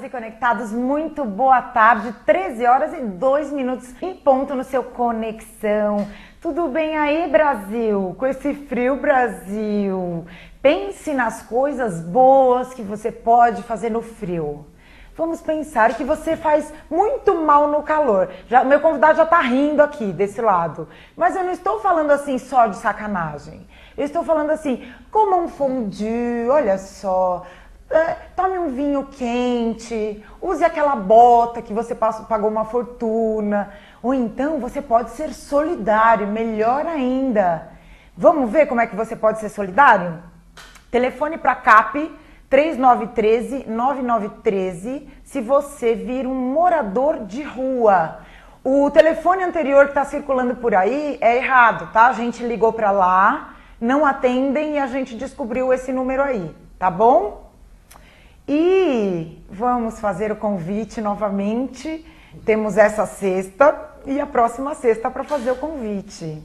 Conectadas e conectados, muito boa tarde, 13 horas e 2 minutos em ponto no seu Conexão. Tudo bem aí, Brasil? Com esse frio, Brasil? Pense nas coisas boas que você pode fazer no frio. Vamos pensar que você faz muito mal no calor. Meu convidado já tá rindo aqui, desse lado. Mas eu não estou falando assim só de sacanagem. Eu estou falando assim, coma um fondue, olha só. Tome um vinho quente, use aquela bota que você pagou uma fortuna. Ou então você pode ser solidário, melhor ainda. Vamos ver como é que você pode ser solidário? Telefone para CAP 3913-9913 se você vir um morador de rua. O telefone anterior que está circulando por aí é errado, tá? A gente ligou para lá, não atendem e a gente descobriu esse número aí, tá bom? E vamos fazer o convite novamente. Temos essa sexta e a próxima sexta para fazer o convite.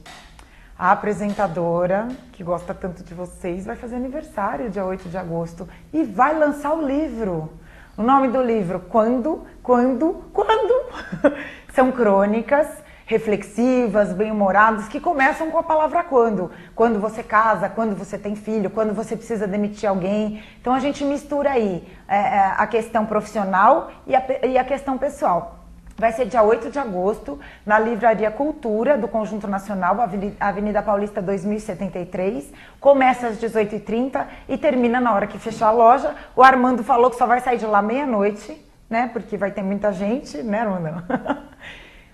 A apresentadora, que gosta tanto de vocês, vai fazer aniversário dia 8 de agosto e vai lançar o livro. O nome do livro, Quando? São crônicas reflexivas, bem-humoradas, que começam com a palavra quando. Quando você casa, quando você tem filho, quando você precisa demitir alguém. Então a gente mistura aí a questão profissional e a questão pessoal. Vai ser dia 8 de agosto, na Livraria Cultura, do Conjunto Nacional, Avenida Paulista 2073. Começa às 18h30 e termina na hora que fechar a loja. O Armando falou que só vai sair de lá meia-noite, né? Porque vai ter muita gente, né, Armando?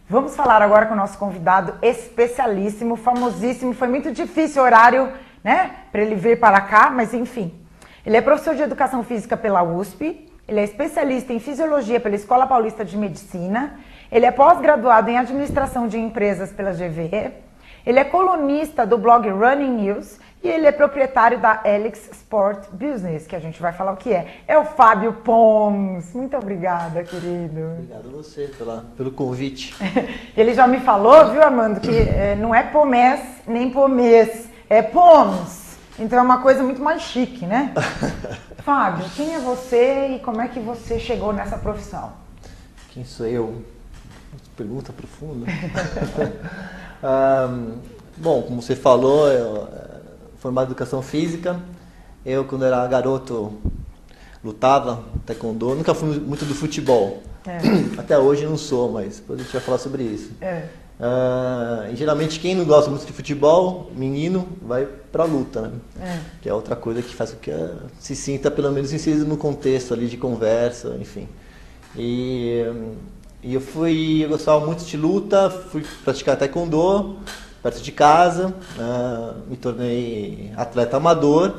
Vamos falar agora com o nosso convidado especialíssimo, famosíssimo. Foi muito difícil o horário, né, para ele vir para cá, mas enfim. Ele é professor de Educação Física pela USP, ele é especialista em Fisiologia pela Escola Paulista de Medicina, ele é pós-graduado em Administração de Empresas pela GV, ele é colunista do blog Running News e ele é proprietário da Helix Sport Business, que a gente vai falar o que é. É o Fábio Pons. Muito obrigada, querido. Obrigado a você pelo convite. Ele já me falou, viu, Armando, que não é Pomés nem Pomês, é Pons. Então é uma coisa muito mais chique, né? Fábio, quem é você e como é que você chegou nessa profissão? Quem sou eu? Pergunta profunda. Bom, como você falou, eu formado em Educação Física. Eu, quando era garoto, lutava, taekwondo. Nunca fui muito do futebol. Até hoje não sou, mas depois a gente vai falar sobre isso. E geralmente quem não gosta muito de futebol, menino, vai pra luta, né? Que é outra coisa que faz com que se sinta pelo menos inserido no contexto ali de conversa, enfim. E eu gostava muito de luta, fui praticar taekwondo perto de casa, me tornei atleta amador.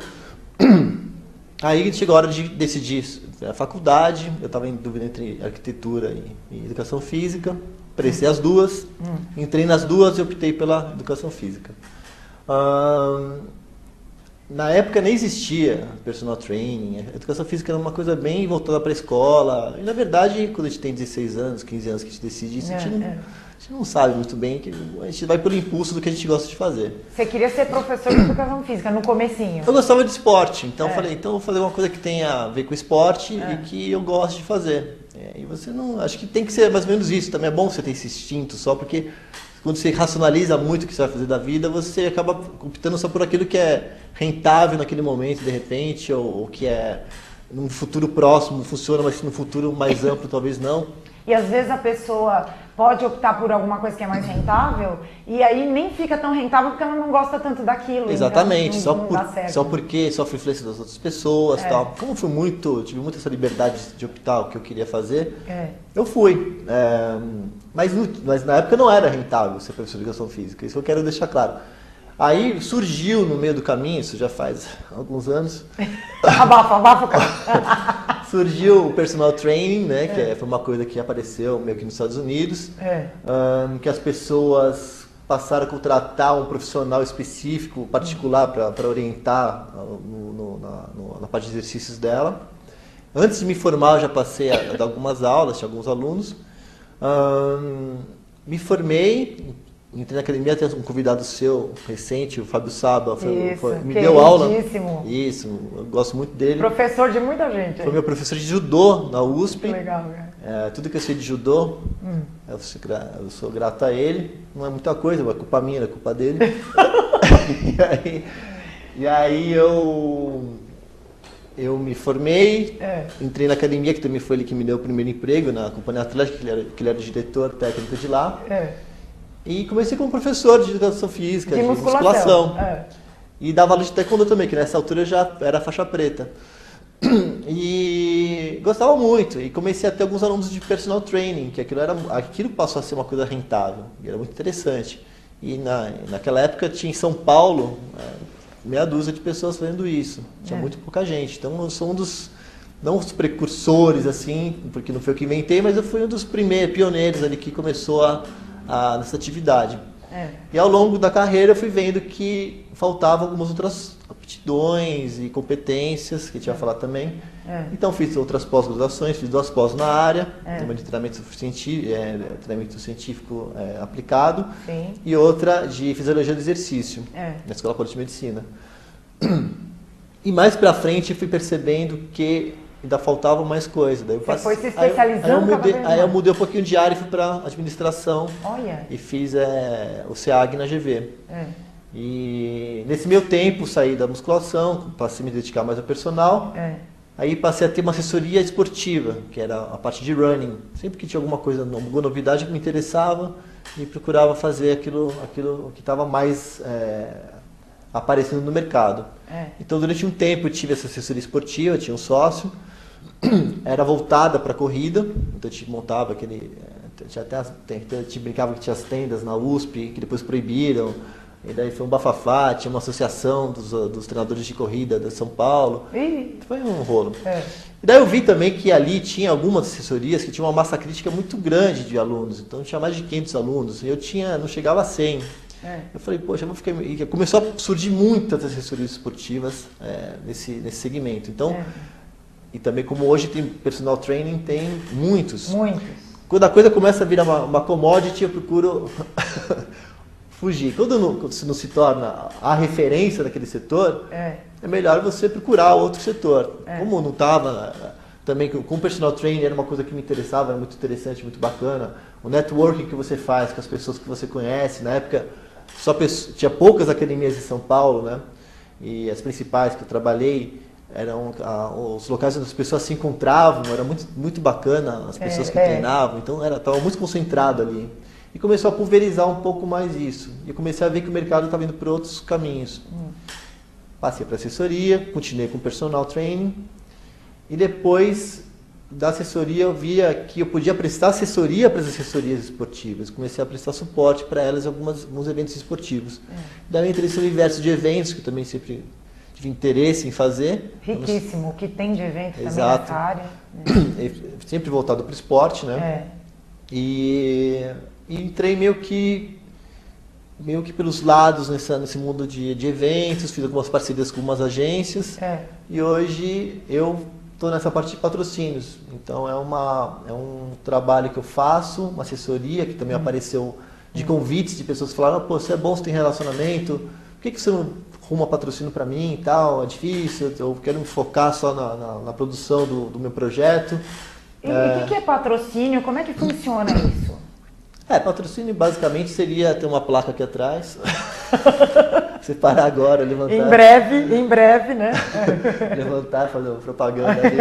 Aí chegou a hora de decidir a faculdade, eu estava em dúvida entre arquitetura e educação física, prestei as duas, entrei nas duas e optei pela educação física. Na época nem existia personal training, a educação física era uma coisa bem voltada para a escola, e na verdade quando a gente tem 16 anos, 15 anos que a gente decide isso, a gente não sabe muito bem, que a gente vai pelo impulso do que a gente gosta de fazer. Você queria ser professor de educação física no comecinho? Eu gostava de esporte, então eu falei, então eu vou fazer uma coisa que tenha a ver com esporte e que eu gosto de fazer. E você não, acho que tem que ser mais ou menos isso, também é bom você ter esse instinto só, porque quando você racionaliza muito o que você vai fazer da vida, você acaba optando só por aquilo que é rentável naquele momento, de repente, ou que é num futuro próximo funciona, mas num futuro mais amplo talvez não. E às vezes a pessoa pode optar por alguma coisa que é mais rentável e aí nem fica tão rentável porque ela não gosta tanto daquilo. Exatamente, então só porque sofre influência das outras pessoas e tal. Como tive muito essa liberdade de optar o que eu queria fazer, eu fui. Mas na época não era rentável ser professor de educação física, isso eu quero deixar claro. Aí surgiu no meio do caminho, isso já faz alguns anos. Abafa, cara. Surgiu o personal training, né? Que foi uma coisa que apareceu meio que nos Estados Unidos. Que as pessoas passaram a contratar um profissional específico, particular, para orientar na parte de exercícios dela. Antes de me formar, eu já passei a dar algumas aulas, tinha alguns alunos. Me formei entrei na academia, tem um convidado seu recente, o Fábio Saba, me queridíssimo. deu aula. Isso, eu gosto muito dele. Professor de muita gente. Foi meu professor de judô na USP. Que legal, cara. Tudo que eu sei de judô, eu sou grato a ele. Não é muita coisa, é culpa minha, é culpa dele. e aí eu me formei, entrei na academia, que também foi ele que me deu o primeiro emprego, na Companhia Atlética, que ele era o diretor técnico de lá. E comecei como professor de educação física, de musculação. E dava aula de taekwondo também, que nessa altura eu já era faixa preta. E gostava muito. E comecei a ter alguns alunos de personal training, que aquilo passou a ser uma coisa rentável. E era muito interessante. E naquela época tinha em São Paulo meia dúzia de pessoas fazendo isso. Tinha muito pouca gente. Então eu sou um dos, não os precursores, assim, porque não foi eu que inventei, mas eu fui um dos primeiros, pioneiros ali que começou nessa atividade. E ao longo da carreira eu fui vendo que faltavam algumas outras aptidões e competências, que a gente vai falar também. Então fiz outras pós-graduações, fiz 2 pós na área, uma de treinamento científico aplicado. Sim. E outra de fisiologia do exercício, na Escola Paulista de Medicina. E mais pra frente eu fui percebendo que ainda faltava mais coisa. Daí Você foi se especializando aí eu mudei um pouquinho de área e fui para administração. Olha. E fiz o SEAG na GV. E nesse meio tempo saí da musculação, passei a me dedicar mais ao personal. Aí passei a ter uma assessoria esportiva, que era a parte de running. Sempre que tinha alguma coisa, alguma novidade que me interessava, e procurava fazer aquilo que estava mais aparecendo no mercado. Então durante um tempo eu tive essa assessoria esportiva, tinha um sócio. Era voltada para corrida, então a gente montava aquele. A gente brincava que tinha as tendas na USP, que depois proibiram, e daí foi um bafafá, tinha uma associação dos treinadores de corrida de São Paulo. Foi um rolo. E daí eu vi também que ali tinha algumas assessorias que tinham uma massa crítica muito grande de alunos, então tinha mais de 500 alunos, e eu não chegava a 100. Eu falei, poxa, eu vou ficar. E começou a surgir muitas assessorias esportivas nesse segmento. Então. E também, como hoje tem personal training, tem muitos. Quando a coisa começa a virar uma commodity, eu procuro fugir. Quando não se torna a referência daquele setor, é melhor você procurar outro setor. Como não estava, também com o personal training era uma coisa que me interessava, era muito interessante, muito bacana. O networking que você faz com as pessoas que você conhece, na época tinha poucas academias em São Paulo, né? E as principais que eu trabalhei, eram os locais onde as pessoas se encontravam, era muito, muito bacana as pessoas que treinavam, então estava muito concentrado ali. E começou a pulverizar um pouco mais isso. E eu comecei a ver que o mercado estava indo por outros caminhos. Passei para assessoria, continuei com personal training, e depois da assessoria eu via que eu podia prestar assessoria para as assessorias esportivas. Comecei a prestar suporte para elas em alguns eventos esportivos. Daí eu entrei nesse universo de eventos, que eu também sempre tive interesse em fazer. Riquíssimo, o que tem de evento também nessa área. Sempre voltado para o esporte, né? E entrei meio que pelos lados nesse mundo de eventos, fiz algumas parcerias com algumas agências. E hoje eu estou nessa parte de patrocínios. Então é um trabalho que eu faço, uma assessoria que também apareceu de convites de pessoas que falaram: pô, você é bom, você tem relacionamento, por que você não arruma patrocínio para mim e tal? É difícil, eu quero me focar só na produção do meu projeto. E o que é patrocínio? Como é que funciona isso? Patrocínio basicamente seria ter uma placa aqui atrás. Você parar agora, levantar. Em breve, né? Levantar, fazer uma propaganda ali.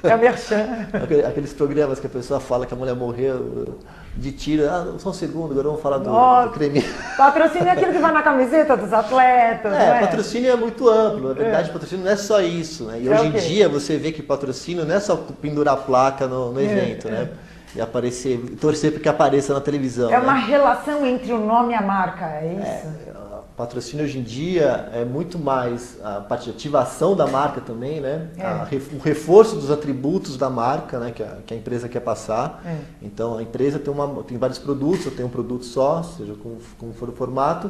É o merchan. Aqueles programas que a pessoa fala que a mulher morreu de tiro. Só um segundo, agora vamos falar do creme. Patrocínio é aquilo que vai na camiseta dos atletas, não é? Patrocínio é muito amplo. Na verdade, patrocínio não é só isso, né? E hoje em dia você vê que patrocínio não é só pendurar placa no evento, né? E aparecer, torcer para que apareça na televisão. É uma relação entre o nome e a marca, é isso? Patrocínio hoje em dia é muito mais a parte de ativação da marca também, né? O reforço dos atributos da marca, né? Que a empresa quer passar. Então a empresa tem vários produtos, eu tenho um produto só, seja como for o formato,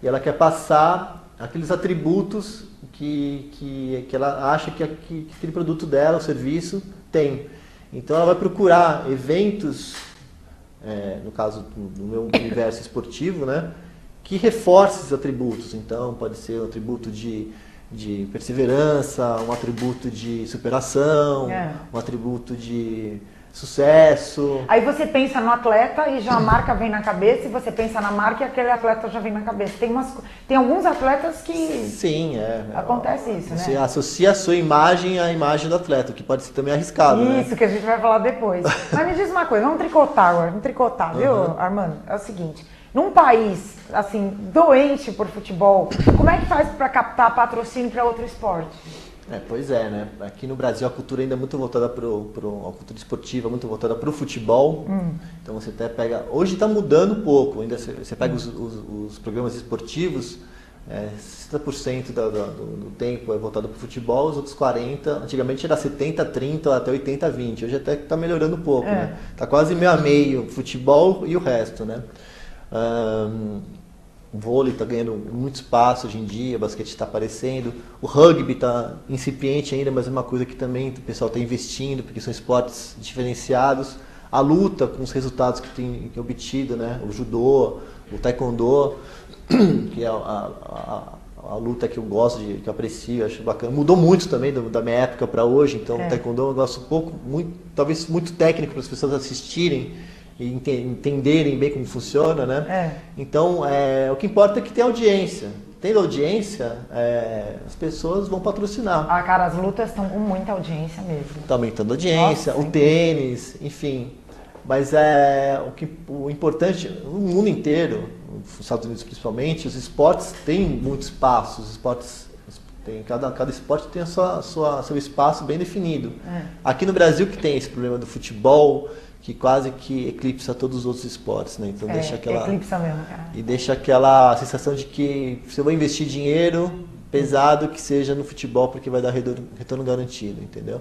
e ela quer passar aqueles atributos que ela acha que aquele produto dela, o serviço, tem. Então ela vai procurar eventos no caso do meu universo esportivo, né, que reforce esses atributos. Então, pode ser um atributo de perseverança, um atributo de superação, um atributo de sucesso. Aí você pensa no atleta e já a marca vem na cabeça, e você pensa na marca e aquele atleta já vem na cabeça. Tem alguns atletas que... Sim, acontece isso, você né? Você associa a sua imagem à imagem do atleta, o que pode ser também arriscado, Isso, que a gente vai falar depois. Mas me diz uma coisa, vamos tricotar, viu, Armando? É o seguinte, num país, assim, doente por futebol, como é que faz para captar patrocínio para outro esporte? Pois é, né? Aqui no Brasil a cultura ainda é muito voltada a cultura esportiva, muito voltada para o futebol. Então você até pega... Hoje está mudando um pouco, ainda você pega os programas esportivos, 60% do tempo é voltado para o futebol, os outros 40%, antigamente era 70-30 até 80-20, hoje até está melhorando um pouco, né? Está quase meio a meio, futebol e o resto, né? O vôlei está ganhando muito espaço hoje em dia, o basquete está aparecendo, o rugby está incipiente ainda, mas é uma coisa que também o pessoal está investindo, porque são esportes diferenciados. A luta, com os resultados que tem obtido, né? O judô, o taekwondo, que é a luta que eu gosto, que eu aprecio, acho bacana. Mudou muito também da minha época para hoje, então o taekwondo é um negócio talvez muito técnico para as pessoas assistirem e entenderem bem como funciona, né? Então, o que importa é que tem audiência. Tendo audiência, as pessoas vão patrocinar. Cara, as lutas estão com muita audiência mesmo. Está aumentando a audiência, o tênis, enfim. Mas o importante, no mundo inteiro, nos Estados Unidos principalmente, os esportes têm muito espaço. Os esportes cada esporte tem seu espaço bem definido. Aqui no Brasil que tem esse problema do futebol, que quase que eclipsa todos os outros esportes, né? Então eclipsa mesmo, cara. E deixa aquela sensação de que se eu vou investir dinheiro pesado, que seja no futebol, porque vai dar retorno garantido, entendeu?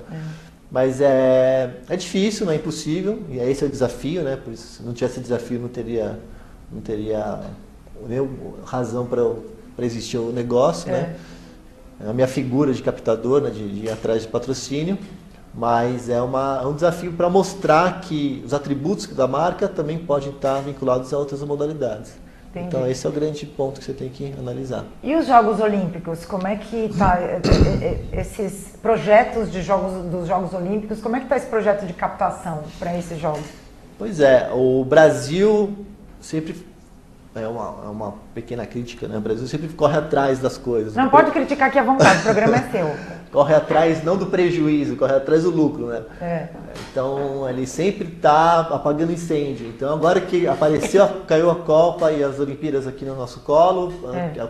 Mas é difícil, não é impossível, e esse é o desafio, né? Por isso, se não tivesse desafio, não teria nenhuma razão para existir o negócio, né? A minha figura de captador, né? de ir atrás de patrocínio. Mas é um desafio para mostrar que os atributos da marca também podem estar vinculados a outras modalidades. Entendi. Então esse é o grande ponto que você tem que analisar. E os Jogos Olímpicos, como é que está esses projetos dos Jogos Olímpicos, como é que está esse projeto de captação para esses jogos? Pois é, o Brasil sempre... É uma pequena crítica, né? O Brasil sempre corre atrás das coisas. Não pode criticar aqui à vontade, o programa é seu. Corre atrás não do prejuízo, corre atrás do lucro, né? Então ele sempre está apagando incêndio. Então agora que caiu a Copa e as Olimpíadas aqui no nosso colo,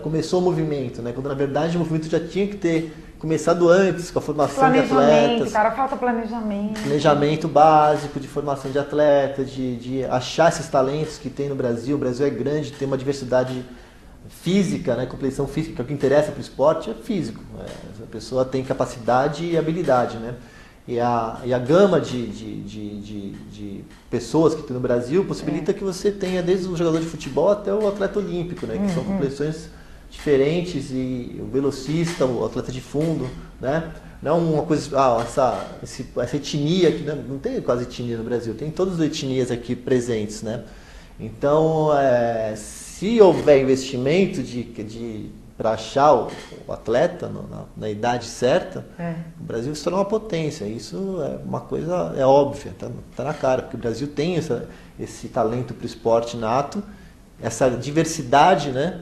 começou o movimento, né? Quando na verdade o movimento já tinha que ter começado antes, com a formação de atletas. Cara, falta planejamento. Planejamento básico de formação de atletas, de achar esses talentos que tem no Brasil. O Brasil é grande, tem uma diversidade física, né? Competição física, o que interessa para o esporte é físico. A pessoa tem capacidade e habilidade, né? E a gama de pessoas que tem no Brasil possibilita que você tenha desde o jogador de futebol até o atleta olímpico, né? Que são competições diferentes, e o velocista, o atleta de fundo, né? Não uma coisa, essa etnia, que não tem quase etnia no Brasil, tem todas as etnias aqui presentes, né? Então, se houver investimento para achar o atleta na idade certa, o Brasil se torna uma potência. Isso é uma coisa óbvia, tá na cara, porque o Brasil tem esse talento para o esporte nato, essa diversidade, né?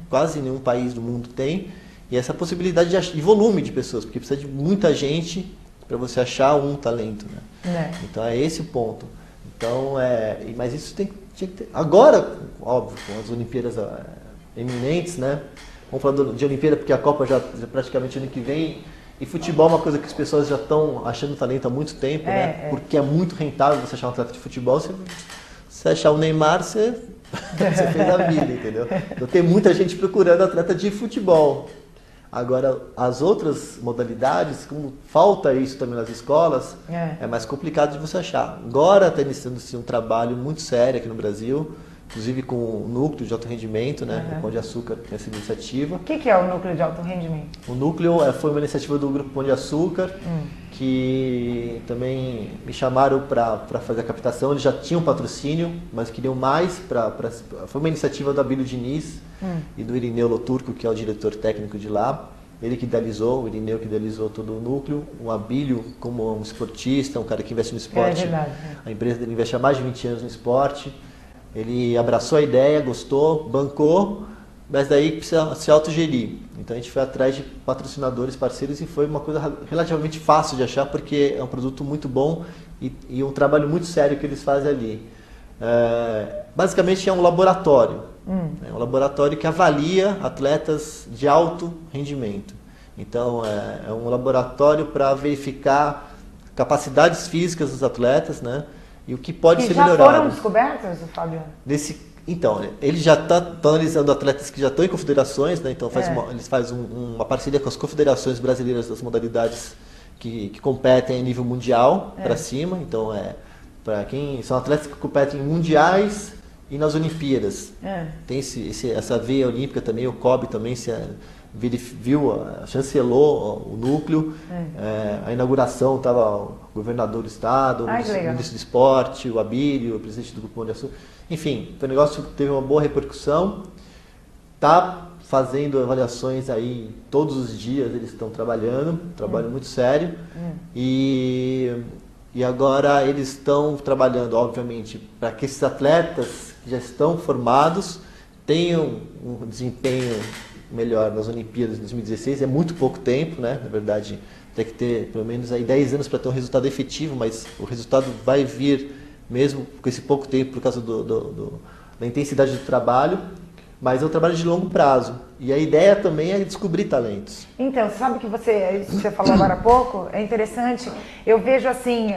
Quase nenhum país do mundo tem, e essa possibilidade de volume de pessoas, porque precisa de muita gente para você achar um talento, né? Então é esse o ponto. Então, mas isso tinha que ter. Agora, óbvio, com as Olimpíadas eminentes, né? Vamos falar de Olimpíada porque a Copa já praticamente ano que vem. E futebol é uma coisa que as pessoas já estão achando talento há muito tempo, né? Porque é muito rentável você achar um atleta de futebol. Você achar o Neymar, você fez a vida, entendeu? Então tem muita gente procurando atleta de futebol. Agora, as outras modalidades, como falta isso também nas escolas, é mais complicado de você achar. Agora está iniciando-se um trabalho muito sério aqui no Brasil, inclusive com o núcleo de alto rendimento, né? O Pão de Açúcar tem essa iniciativa. O que é o núcleo de alto rendimento? O núcleo foi uma iniciativa do Grupo Pão de Açúcar, que também me chamaram para fazer a captação. Eles já tinham patrocínio, mas queriam mais. Foi uma iniciativa do Abílio Diniz e do Irineu Loturco, que é o diretor técnico de lá. Ele que idealizou, o Irineu que idealizou todo o núcleo. O Abílio, como um esportista, um cara que investe no esporte. É verdade. A empresa dele investe há mais de 20 anos no esporte. Ele abraçou a ideia, gostou, bancou, mas daí precisa se autogerir. Então a gente foi atrás de patrocinadores, parceiros, e foi uma coisa relativamente fácil de achar, porque é um produto muito bom e um trabalho muito sério que eles fazem ali. Basicamente é um laboratório. É um laboratório que avalia atletas de alto rendimento. Então é um laboratório para verificar capacidades físicas dos atletas, né? E o que pode ser melhorado. Já foram descobertos, Fábio? Então, eles já estão analisando atletas que já estão em confederações, né? Então eles fazem uma parceria com as confederações brasileiras das modalidades que competem a nível mundial para cima. Então, para quem são atletas que competem em mundiais e nas Olimpíadas. Tem essa veia olímpica também, o COB também chancelou o núcleo. A inauguração estava o governador do estado, o ministro do esporte, o Abílio, o presidente do Grupo Pão de Açúcar. Enfim, o negócio teve uma boa repercussão. Está fazendo avaliações aí todos os dias, eles estão trabalhando, trabalho muito sério. E agora eles estão trabalhando, obviamente, para que esses atletas que já estão formados tenham um desempenho melhor nas Olimpíadas de 2016. É muito pouco tempo, né? Na verdade, tem que ter pelo menos aí 10 anos para ter um resultado efetivo, mas o resultado vai vir mesmo com esse pouco tempo por causa da intensidade do trabalho. Mas é um trabalho de longo prazo. E a ideia também é descobrir talentos. Então, sabe que você falou agora há pouco? É interessante. Eu vejo assim,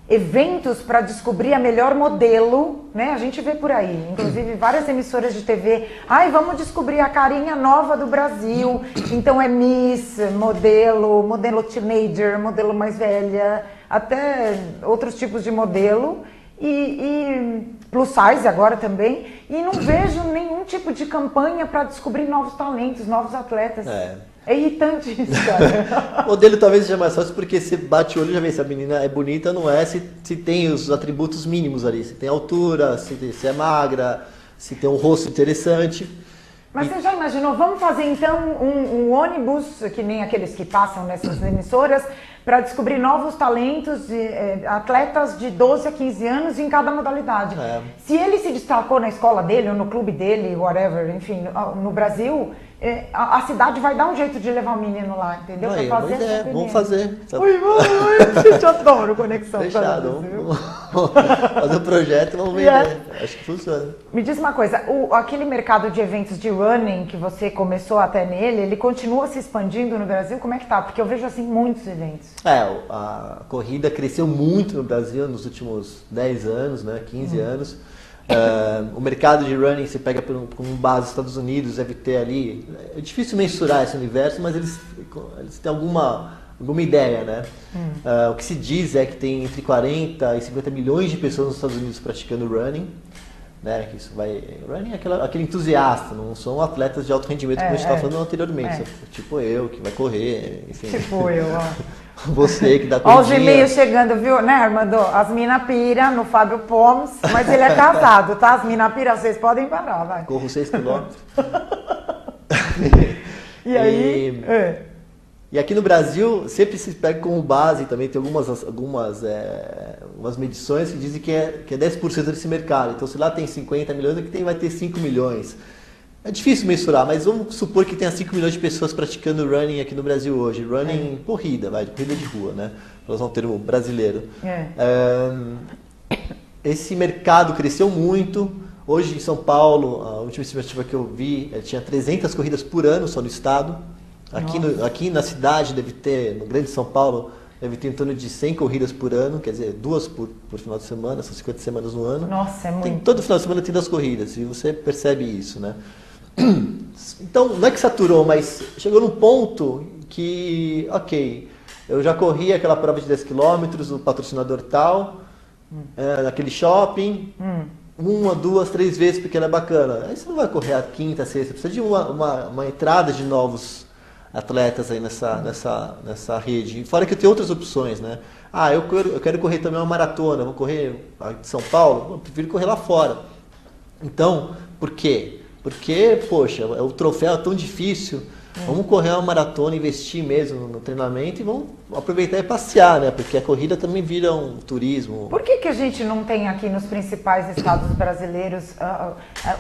eventos para descobrir a melhor modelo, né? A gente vê por aí, inclusive várias emissoras de TV. Vamos descobrir a carinha nova do Brasil. Então é Miss, modelo teenager, modelo mais velha, até outros tipos de modelo. E plus size agora também, e não vejo nenhum tipo de campanha para descobrir novos talentos, novos atletas. É irritante isso, cara. O modelo talvez seja mais fácil porque você bate o olho e já vê se a menina é bonita, não é, se tem os atributos mínimos ali, se tem altura, se é magra, se tem um rosto interessante. Mas você já imaginou, vamos fazer então um ônibus, que nem aqueles que passam nessas emissoras, para descobrir novos talentos, atletas de 12 a 15 anos em cada modalidade. Se ele se destacou na escola dele, ou no clube dele, whatever, enfim, no Brasil, a cidade vai dar um jeito de levar o menino lá, entendeu? Vamos fazer. Eu te adoro conexão. Fechado, vamos fazer um projeto e vamos ver. Acho que funciona. Me diz uma coisa, aquele mercado de eventos de running que você começou até nele, ele continua se expandindo no Brasil? Como é que tá? Porque eu vejo assim muitos eventos. A corrida cresceu muito no Brasil nos últimos 10 anos, né, 15 anos. O mercado de running, você pega como base dos Estados Unidos, deve ter ali... É difícil mensurar esse universo, mas eles têm alguma ideia, né? O que se diz é que tem entre 40 e 50 milhões de pessoas nos Estados Unidos praticando running. Né, que isso running é aquele entusiasta, não são atletas de alto rendimento como a gente estava falando anteriormente. Tipo eu, que vai correr, enfim. Tipo eu, Você que dá corridinha. Olha os e-mails chegando, viu, né, Armando? As mina pira no Fábio Pomes, mas ele é casado, tá? As mina pira, vocês podem parar, vai. Corro 6 quilômetros. E aí? E aqui no Brasil, sempre se pega como base, também tem algumas medições que dizem que é 10% desse mercado. Então, se lá tem 50 milhões, aqui vai ter 5 milhões. É difícil mensurar, mas vamos supor que tenha 5 milhões de pessoas praticando running aqui no Brasil hoje. Running corrida de rua, né? Para usar um termo brasileiro. Esse mercado cresceu muito. Hoje, em São Paulo, a última estimativa que eu vi, tinha 300 corridas por ano só no estado. Aqui na cidade deve ter, no Grande São Paulo, deve ter em torno de 100 corridas por ano, quer dizer, 2 por final de semana, são 50 semanas no ano. Nossa, é muito. Todo final de semana tem 2 corridas, e você percebe isso, né? Então, não é que saturou, mas chegou num ponto que, eu já corri aquela prova de 10 km, o patrocinador tal, naquele shopping, uma, duas, três vezes porque ela é bacana. Aí você não vai correr a quinta, a sexta, precisa de uma entrada de novos atletas aí nessa rede. E fora que tem outras opções, né? Eu quero correr também uma maratona, vou correr de São Paulo, eu prefiro correr lá fora. Então, por quê? Porque, poxa, o troféu é tão difícil. Vamos correr uma maratona, investir mesmo no treinamento e vamos aproveitar e passear, né? Porque a corrida também vira um turismo. Por que a gente não tem aqui nos principais estados brasileiros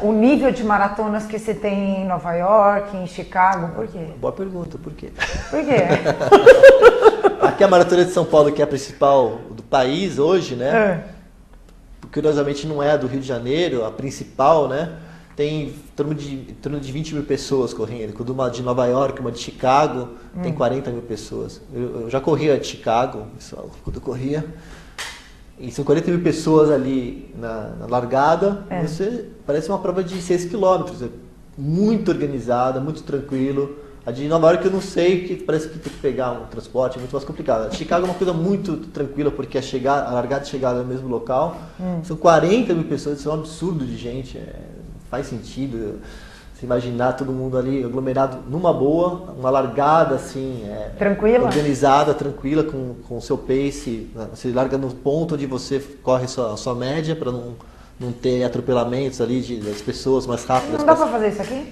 o nível de maratonas que se tem em Nova York, em Chicago? Por quê? Boa pergunta, por quê? Por quê? Aqui a Maratona de São Paulo, que é a principal do país hoje, né? Curiosamente não é a do Rio de Janeiro, a principal, né? Tem em torno de 20 mil pessoas correndo. Quando uma de Nova York, uma de Chicago, tem 40 mil pessoas. Eu já corria de Chicago, quando eu corria. E são 40 mil pessoas ali na largada. Você parece uma prova de 6 quilômetros. É muito organizada, muito tranquilo. A de Nova York eu não sei, que parece que tem que pegar um transporte, é muito mais complicado. A de Chicago é uma coisa muito tranquila, porque a largada e chegada é no mesmo local. São 40 mil pessoas, isso é um absurdo de gente. Faz sentido se imaginar todo mundo ali aglomerado numa boa, uma largada assim, tranquila, organizada, tranquila, com o seu pace. Você larga no ponto onde você corre a sua média para não ter atropelamentos ali das pessoas mais rápidas. Não dá para fazer isso aqui?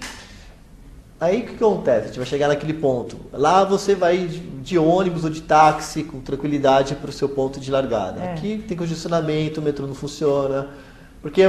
Aí o que acontece? A gente vai chegar naquele ponto. Lá você vai de ônibus ou de táxi com tranquilidade para o seu ponto de largada. Aqui tem congestionamento, o metrô não funciona. Porque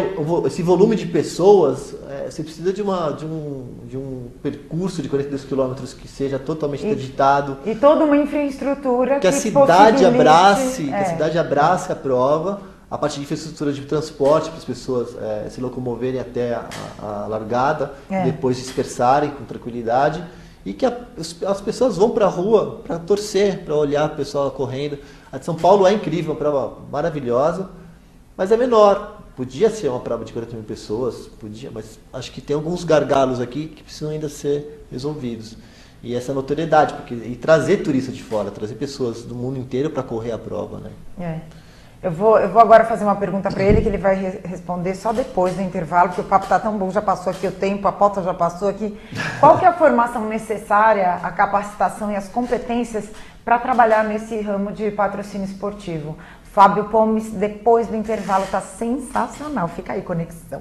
esse volume de pessoas, você precisa de um percurso de 42 quilômetros que seja totalmente interditado. E toda uma infraestrutura que a cidade abrace a prova, a parte de infraestrutura de transporte para as pessoas se locomoverem até a largada, depois dispersarem com tranquilidade. E que as pessoas vão para a rua para torcer, para olhar o pessoal correndo. A de São Paulo é incrível, uma prova maravilhosa, mas é menor. Podia ser uma prova de 40 mil pessoas, podia, mas acho que tem alguns gargalos aqui que precisam ainda ser resolvidos. E essa notoriedade, e trazer turistas de fora, trazer pessoas do mundo inteiro para correr a prova, né? Eu vou agora fazer uma pergunta para ele, que ele vai responder só depois do intervalo, porque o papo está tão bom, já passou aqui o tempo, a pauta já passou aqui. Qual que é a formação necessária, a capacitação e as competências para trabalhar nesse ramo de patrocínio esportivo? Fábio Pomes, depois do intervalo, tá sensacional. Fica aí, conexão.